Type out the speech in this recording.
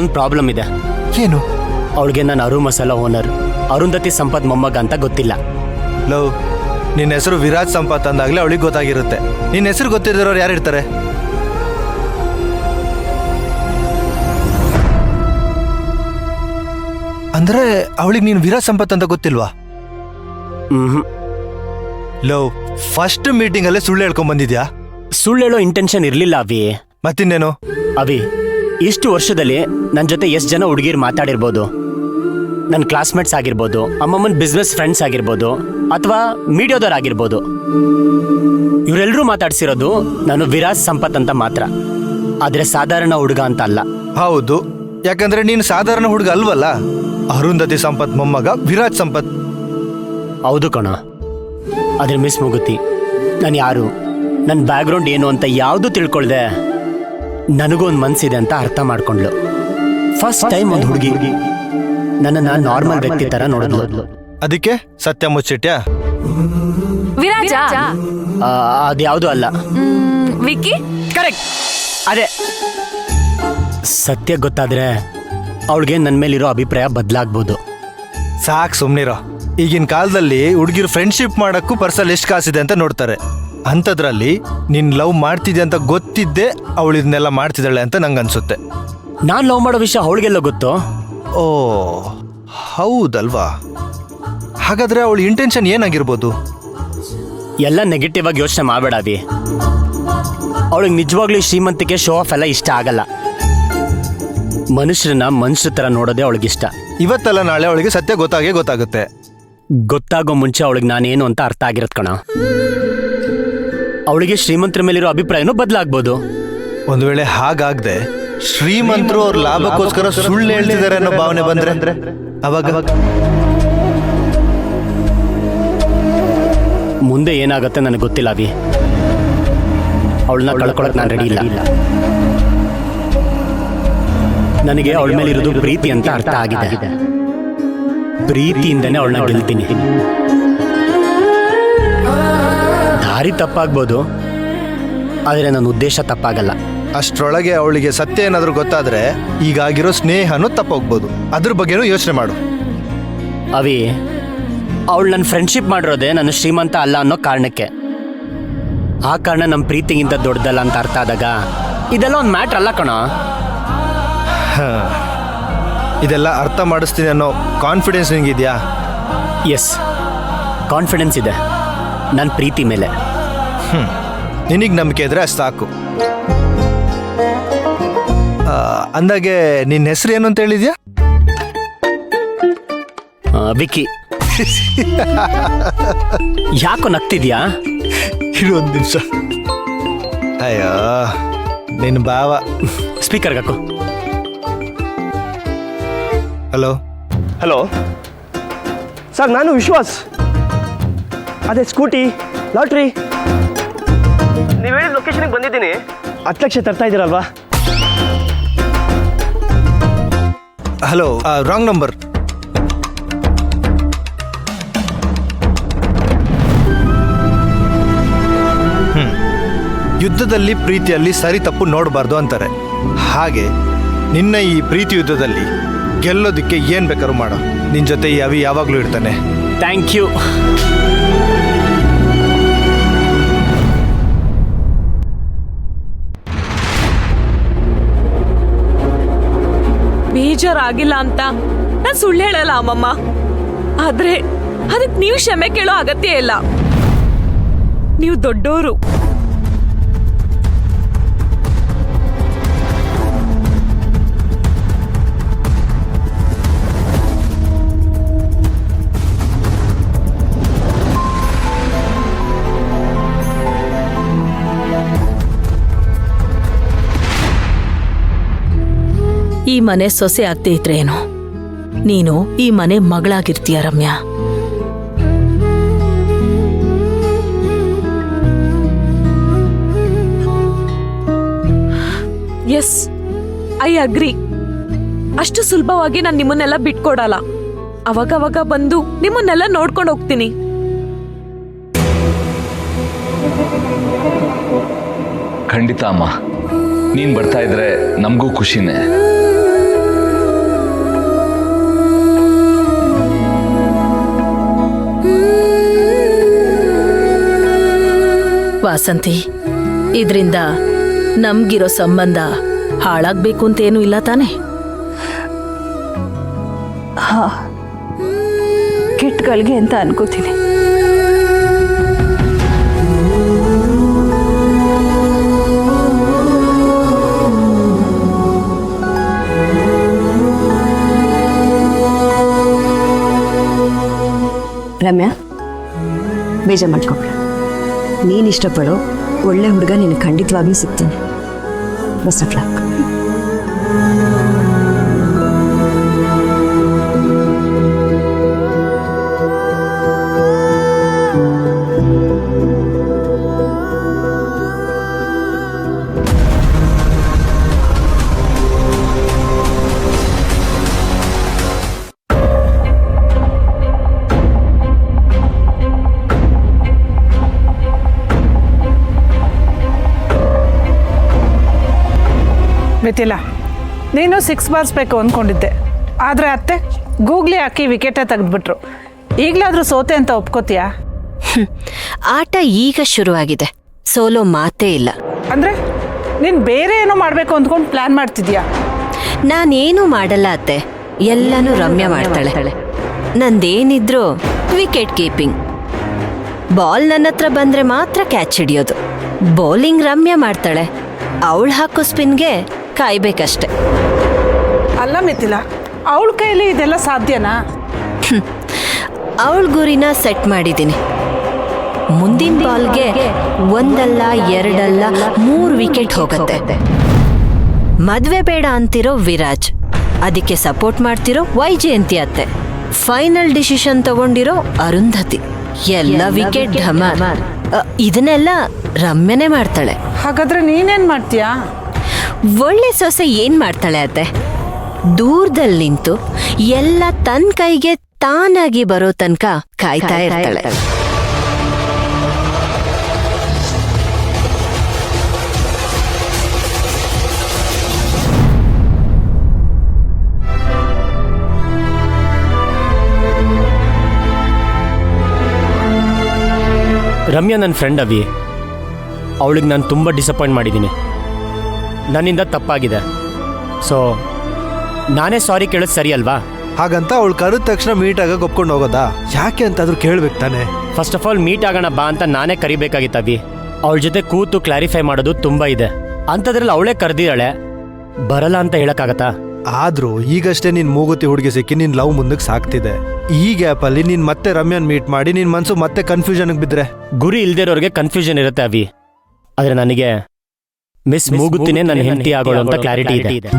ಒಂದು ಪ್ರಾಬ್ಲಮ್ ಇದೆ. ಏನು? ಅವಳಿಗೆ ನಾನು ಅರು ಮಸಾಲ ಓನರ್ ಅರುಂಧತಿ ಸಂಪತ್ ಮೊಮ್ಮಗ ಅಂತ ಗೊತ್ತಿಲ್ಲ. ಲವ್, ನಿನ್ನ ಹೆಸರು ವಿರಾಜ್ ಸಂಪತ್ ಅಂದಾಗಲೇ ಅವಳಿಗೆ ಗೊತ್ತಾಗಿರುತ್ತೆ. ನಿನ್ನ ಹೆಸರು ಗೊತ್ತಿರೋರು ಯಾರು ಇರ್ತಾರೆ? ಅಂದ್ರೆ ಅವಳಿಗೆ ನೀನು ವಿರಾಜ್ ಸಂಪತ್ ಅಂತ ಗೊತ್ತಿಲ್ವಾ? ಲವ್, ಫಸ್ಟ್ ಮೀಟಿಂಗ್ ಅಲ್ಲೇ ಸುಳ್ಳು ಹೇಳ್ಕೊಂಡ್ ಬಂದಿದ್ಯಾ? ಸುಳ್ಳು ಹೇಳೋ ಇಂಟೆನ್ಷನ್ ಇರ್ಲಿಲ್ಲ ಅವಿ. ಮತ್ತಿನ್ನೇನು? ಅವಿ, ಇಷ್ಟು ವರ್ಷದಲ್ಲಿ ನನ್ನ ಜೊತೆ ಎಷ್ಟು ಜನ ಹುಡುಗಿರು ಮಾತಾಡಿರ್ಬೋದು. ನನ್ನ ಕ್ಲಾಸ್ಮೇಟ್ಸ್ ಆಗಿರ್ಬೋದು, ಅಮ್ಮಮ್ಮನ ಬಿಸ್ನೆಸ್ ಫ್ರೆಂಡ್ಸ್ ಆಗಿರ್ಬೋದು, ಅಥವಾ ಮೀಡಿಯಾದವ್ರಾಗಿರ್ಬೋದು. ಇವರೆಲ್ಲರೂ ಮಾತಾಡ್ಸಿರೋದು ನಾನು ವಿರಾಜ್ ಸಂಪತ್ ಅಂತ ಮಾತ್ರ, ಆದರೆ ಸಾಧಾರಣ ಹುಡುಗ ಅಂತ ಅಲ್ಲ. ಹೌದು, ಯಾಕಂದ್ರೆ ನೀನು ಸಾಧಾರಣ ಹುಡುಗ ಅಲ್ವಲ್ಲ. ಅರುಂಧತಿ ಸಂಪತ್ ಮೊಮ್ಮಗ ವಿರಾಜ್ ಸಂಪತ್. ಹೌದು ಕಣ. ಆದ್ರೆ ಮಿಸ್ ಮುಗುತಿ, ನಾನು ಯಾರು, ನನ್ನ ಬ್ಯಾಕ್ಗ್ರೌಂಡ್ ಏನು ಅಂತ ಯಾವುದು ತಿಳ್ಕೊಳ್ದೆ ನನಗೂ ಒಂದು ಮನ್ಸಿದೆ ಅಂತ ಅರ್ಥ ಮಾಡ್ಕೊಂಡ್ಲು. ಫಸ್ಟ್ ಟೈಮ್ ಒಂದು ಹುಡುಗಿ ನನ್ನನ್ನು ನಾರ್ಮಲ್ ವ್ಯಕ್ತಿ ತರ ನೋಡಿದ್ಲು. ಅದಕ್ಕೆ ಸತ್ಯ ಮುಚ್ಚಿಟ್ಯಾ? ವಿರಾಜ? ಅದ್ಯಾವುದು ಅಲ್ಲ. ವಿಕ್ಕಿ? ಕರೆಕ್ಟ್, ಅದೇ. ಸತ್ಯ ಗೊತ್ತಾದ್ರೆ ಅವಳಿಗೆ ನನ್ನ ಮೇಲಿರೋ ಅಭಿಪ್ರಾಯ ಬದಲಾಗ್ಬೋದು. ಸಾಕು, ಸುಮ್ನಿರೋ. ಈಗಿನ ಕಾಲದಲ್ಲಿ ಹುಡುಗಿರು ಫ್ರೆಂಡ್ಶಿಪ್ ಮಾಡಕ್ಕೂ ಪರ್ಸಲ್ ಎಷ್ಟು ಕಾಸಿದೆ ಅಂತ ನೋಡ್ತಾರೆ. ಅಂಥದ್ರಲ್ಲಿ ನೀನ್ ಲವ್ ಮಾಡ್ತಿದ್ದೆ ಅಂತ ಗೊತ್ತಿದ್ದೆ ಅವಳು ಇದನ್ನೆಲ್ಲ ಮಾಡ್ತಿದ್ದಾಳೆ ಅಂತ ನಂಗೆ ಅನ್ಸುತ್ತೆ. ನಾನು ಲವ್ ಮಾಡೋ ವಿಷಯ ಅವಳಿಗೆಲ್ಲ ಗೊತ್ತು. ಓ ಹೌದಲ್ವಾ? ಹಾಗಾದ್ರೆ ಅವಳ ಇಂಟೆನ್ಷನ್ ಏನಾಗಿರ್ಬೋದು? ಎಲ್ಲ ನೆಗೆಟಿವ್ ಆಗಿ ಯೋಚನೆ ಮಾಡಬೇಡವಿ. ಅವಳಿಗೆ ನಿಜವಾಗ್ಲೂ ಶ್ರೀಮಂತಿಕೆ ಶೋ ಆಫ್ ಎಲ್ಲ ಇಷ್ಟ ಆಗಲ್ಲ. ಮನುಷ್ಯರನ್ನ ಮನುಷ್ಯರ ತರ ನೋಡೋದೇ ಅವಳಿಗಿಷ್ಟ. ಇವತ್ತಲ್ಲ ನಾಳೆ ಅವಳಿಗೆ ಸತ್ಯ ಗೊತ್ತಾಗುತ್ತೆ. ಗೊತ್ತಾಗೋ ಮುಂಚೆ ಅವಳಿಗೆ ನಾನೇನು ಅಂತ ಅರ್ಥ ಆಗಿರತ್ ಕಣ. ಅವಳಿಗೆ ಶ್ರೀಮಂತರ ಮೇಲಿರೋ ಅಭಿಪ್ರಾಯನೂ ಬದಲಾಗ್ಬೋದು. ಒಂದು ವೇಳೆ ಹಾಗಾಗದೆ ಶ್ರೀಮಂತರು ಅವ್ರ ಲಾಭಕ್ಕೋಸ್ಕರ ಸುಳ್ಳು ಹೇಳ್ತಿದ್ದಾರೆ ಅನ್ನೋ ಭಾವನೆ ಬಂದ್ರೆ ಅವಾಗ ಮುಂದೆ ಏನಾಗುತ್ತೆ ನನಗೆ ಗೊತ್ತಿಲ್ಲ ಅವಿ. ಅವಳನ್ನ ಕಳ್ಕೊಳಕ್ ನಾನು ರೆಡಿ ಇಲ್ಲ. ನನಗೆ ಅವಳ ಮೇಲೆ ಇರೋದು ಪ್ರೀತಿ ಅಂತ ಅರ್ಥ ಆಗಿದೆ. ಪ್ರೀತಿಯಿಂದನೇ ಅವಳನ್ನ ಗೆಲ್ತೀನಿ. ದಾರಿ ತಪ್ಪಾಗ್ಬೋದು, ಆದರೆ ನನ್ನ ಉದ್ದೇಶ ತಪ್ಪಾಗಲ್ಲ. ಅಷ್ಟರೊಳಗೆ ಅವಳಿಗೆ ಸತ್ಯ ಏನಾದರೂ ಗೊತ್ತಾದ್ರೆ ಈಗಾಗಿರೋ ಸ್ನೇಹನೂ ತಪ್ಪೋಗ್ಬೋದು. ಅದ್ರ ಬಗ್ಗೆನೂ ಯೋಚನೆ ಮಾಡು. ಅವಿ, ಅವಳು ನನ್ನ ಫ್ರೆಂಡ್ಶಿಪ್ ಮಾಡಿರೋದೆ ನನ್ನ ಶ್ರೀಮಂತ ಅಲ್ಲ ಅನ್ನೋ ಕಾರಣಕ್ಕೆ. ಆ ಕಾರಣ ನಮ್ಮ ಪ್ರೀತಿಗಿಂತ ದೊಡ್ಡದಲ್ಲ ಅಂತ ಅರ್ಥ ಆದಾಗ ಇದೆಲ್ಲ ಒಂದು ಮ್ಯಾಟ್ರ್ ಅಲ್ಲ ಕಣ. ಇದೆಲ್ಲ ಅರ್ಥ ಮಾಡಿಸ್ತೀನಿ ಅನ್ನೋ ಕಾನ್ಫಿಡೆನ್ಸ್ ನಿಂಗಿದ್ಯಾ? ಎಸ್, ಕಾನ್ಫಿಡೆನ್ಸ್ ಇದೆ ನನ್ನ ಪ್ರೀತಿ ಮೇಲೆ. ನಿನಗೆ ನಂಬಿಕೆ ಇದ್ರೆ ಅಷ್ಟು ಸಾಕು. ಅಂದಾಗೆ ನಿನ್ನ ಹೆಸರು ಏನು ಅಂತ ಹೇಳಿದ್ಯಾ? ವಿಕ್ಕಿ. ಯಾಕೋ ನಗ್ತಿದ್ಯಾ? ಇರೊಂದು ನಿಮಿಷ. ಅಯ್ಯೋ ನಿನ್ನ ಭಾವ. ಸ್ಪೀಕರ್ಗೆ ಹಾಕು. ಹಲೋ. ಹಲೋ ಸರ್, ನಾನು ವಿಶ್ವಾಸ್. ಅದೇ ಸ್ಕೂಟಿ ಲಾಟ್ರಿ ನೀವು ಹೇಳಿದ ಲೊಕೇಶನ್ಗೆ ಬಂದಿದ್ದೀನಿ. 10 ಲಕ್ಷ ತರ್ತಾ ಇದ್ದೀರಲ್ವಾ? Hello, wrong number. ಯುದ್ಧದಲ್ಲಿ ಪ್ರೀತಿಯಲ್ಲಿ ಸರಿ ತಪ್ಪು ನೋಡಬಾರ್ದು ಅಂತಾರೆ. ಹಾಗೆ ನಿನ್ನ ಈ ಪ್ರೀತಿ ಯುದ್ಧದಲ್ಲಿ ಗೆಲ್ಲೋದಕ್ಕೆ ಏನ್ ಬೇಕಾದ್ರೂ ಮಾಡೋ. ನಿನ್ ಜೊತೆ ಈ ಅವಿ ಯಾವಾಗ್ಲೂ ಇರ್ತಾನೆ. Thank you. ಬೇಜಾರಾಗಿಲ್ಲ ಅಂತ ನಾನು ಸುಳ್ಳು ಹೇಳಲ್ಲ ಅಮ್ಮಮ್ಮ. ಆದ್ರೆ ಅದಕ್ಕೆ ನೀವು ಕ್ಷಮೆ ಕೇಳೋ ಅಗತ್ಯ ಇಲ್ಲ. ನೀವು ದೊಡ್ಡೋರು. ಈ ಮನೆ ಸೊಸೆ ಆಗದೆ ಇದ್ರೇನು, ನೀನು ಈ ಮನೆ ಮಗಳಾಗಿರ್ತೀಯ ರಮ್ಯಾ. Yes, I agree. ಅಷ್ಟು ಸುಲಭವಾಗಿ ನಾನು ನಿಮ್ಮನ್ನೆಲ್ಲ ಬಿಟ್ಕೊಡಲ್ಲ. ಅವಾಗವಾಗ ಬಂದು ನಿಮ್ಮನ್ನೆಲ್ಲ ನೋಡ್ಕೊಂಡು ಹೋಗ್ತೀನಿ. ಖಂಡಿತ ಅಮ್ಮ, ನೀನ್ ಬರ್ತಾ ಇದ್ರೆ ನಮಗೂ ಖುಷಿನೇ. ವಾಸಂತಿ, ಇದರಿಂದ ನಮ್ಗಿರೋ ಸಂಬಂಧ ಹಾಳಾಗ್ಬೇಕು ಅಂತೇನು ಇಲ್ಲ ತಾನೆ? ಹಾ, ಕೆಟ್ಟಗಳಿಗೆ ಅಂತ ಅನ್ಕೋತೀನಿ. ರಮ್ಯಾ, ಬೇಜಾರು ಮಾಡ್ಕೊಬೇಡ. ನೀನು ಇಷ್ಟಪಡೋ ಒಳ್ಳೆ ಹುಡುಗ ನಿನಗೆ ಖಂಡಿತವಾಗ್ಲೂ ಸಿಗ್ತಾನೆ. Best of luck. ಮಿಥಿಲಾ, ನೀನು 6 ಬಾರಿಸ್ಬೇಕು ಅಂದ್ಕೊಂಡಿದ್ದೆ, ಆದರೆ ಅತ್ತೆ ಗೂಗ್ಲಿ ಹಾಕಿ ವಿಕೆಟೇ ತೆಗೆದ್ಬಿಟ್ರು. ಈಗಲಾದರೂ ಸೋತೆ ಅಂತ ಒಪ್ಕೋತೀಯಾ? ಆಟ ಈಗ ಶುರುವಾಗಿದೆ, ಸೋಲೋ ಮಾತೇ ಇಲ್ಲ. ಅಂದರೆ ನೀನು ಬೇರೆ ಏನೋ ಮಾಡಬೇಕು ಅಂದ್ಕೊಂಡು ಪ್ಲ್ಯಾನ್ ಮಾಡ್ತಿದ್ಯಾ? ನಾನೇನು ಮಾಡಲ್ಲ ಅತ್ತೆ, ಎಲ್ಲನೂ ರಮ್ಯ ಮಾಡ್ತಾಳೆ. ನಂದೇನಿದ್ರು ವಿಕೆಟ್ ಕೀಪಿಂಗ್. ಬಾಲ್ ನನ್ನ ಹತ್ರ ಬಂದ್ರೆ ಮಾತ್ರ ಕ್ಯಾಚ್ ಹಿಡಿಯೋದು. ಬೌಲಿಂಗ್ ರಮ್ಯ ಮಾಡ್ತಾಳೆ, ಅವಳು ಹಾಕೋ ಸ್ಪಿನ್ಗೆ ಕಾಯ್ಬೇಕಷ್ಟೆ. ಅಲ್ಲ ಮಿಥಿಲಾ, ಅವಳ ಕೈಯಲ್ಲಿ ಇದೆಲ್ಲ ಸಾಧ್ಯನಾ? ಅವಳ ಗುರಿನ ಸೆಟ್ ಮಾಡಿದ್ದೀನಿ. ಮುಂದಿನ ಬಾಲ್ಗೆ 1 ಅಲ್ಲ 2 ಅಲ್ಲ 3 ವಿಕೆಟ್ ಹೋಗುತ್ತೆ. ಮದ್ವೆ ಬೇಡ ಅಂತಿರೋ ವಿರಾಜ್, ಅದಕ್ಕೆ ಸಪೋರ್ಟ್ ಮಾಡ್ತಿರೋ ವೈಜಯಂತಿ ಅತ್ತೆ, ಫೈನಲ್ ಡಿಸಿಷನ್ ತಗೊಂಡಿರೋ ಅರುಂಧತಿ, ಎಲ್ಲ ವಿಕೆಟ್ ಧಮಾರ್. ಇದನ್ನೆಲ್ಲ ರಮ್ಯನೇ ಮಾಡ್ತಾಳೆ. ಹಾಗಾದ್ರೆ ನೀನೇನು ಮಾಡ್ತೀಯಾ? ಒಳ್ಳೆ ಸೊಸೆ ಏನ್ ಮಾಡ್ತಾಳೆ ಅತ್ತೆ? ದೂರದಲ್ಲಿ ನಿಂತು ಎಲ್ಲ ತನ್ನ ಕೈಗೆ ತಾನಾಗಿ ಬರೋ ತನಕ ಕಾಯ್ತಾ ಇರ್ತಾಳೆ. ರಮ್ಯಾ ನನ್ನ ಫ್ರೆಂಡ್ ಅವಿ. ಅವಳಿಗೆ ನಾನು ತುಂಬ ಡಿಸಪಾಯಿಂಟ್ ಮಾಡಿದ್ದೀನಿ. ನನ್ನಿಂದ ತಪ್ಪಾಗಿದೆ. ಸೊ ನಾನೇ ಸಾರಿ ಕೇಳೋದು ಸರಿ ಅಲ್ವಾ? ಹಾಗಂತ ಅವಳು ಕರೆದ ತಕ್ಷಣ ಮೀಟ್ ಆಗಕ್ಕೆ ಒಪ್ಕೊಂಡು ಹೋಗೋದಾ? ಯಾಕೆ ಅಂತಾದ್ರೂ ಕೇಳ್ಬೇಕು ತಾನೆ. ಫಸ್ಟ್ ಆಫ್ ಆಲ್ ಮೀಟ್ ಆಗೋಣ ಬಾ ಅಂತ ನಾನೇ ಕರಿಬೇಕಾಗಿತ್ತು ಅವಿ. ಅವಳ ಜೊತೆ ಕೂತು ಕ್ಲಾರಿಫೈ ಮಾಡೋದು ತುಂಬ ಇದೆ. ಅಂಥದ್ರಲ್ಲಿ ಅವಳೇ ಕರೆದಿದ್ದಾಳೆ, ಬರಲ್ಲ ಅಂತ ಹೇಳಕ್ಕಾಗತ್ತಾ? ಆದ್ರೂ ಈಗಷ್ಟೇ ನಿನ್ ಮೂಗುತಿ ಹುಡುಗಿ ಸಿಕ್ಕಿ ನಿನ್ ಲವ್ ಮುಂದಕ್ಕೆ ಸಾಕ್ತಿದೆ. ಈ ಗ್ಯಾಪಲ್ಲಿ ನೀನ್ ಮತ್ತೆ ರಮ್ಯಾನ್ ಮೀಟ್ ಮಾಡಿ ನಿನ್ ಮನ್ಸು ಮತ್ತೆ ಕನ್ಫ್ಯೂಷನ್ಗೆ ಬಿದ್ರೆ? ಗುರಿ ಇಲ್ದಿರೋರಿಗೆ ಕನ್ಫ್ಯೂಷನ್ ಇರುತ್ತೆ ಅವಿ. ಆದರೆ ನನಗೆ ಮಿಸ್ ಮೂಗುತ್ತಿನೇ ನನ್ನ ಹೆಂಡತಿ ಆಗೋಳು ಅಂತ ಕ್ಲಾರಿಟಿ ಇದೆ.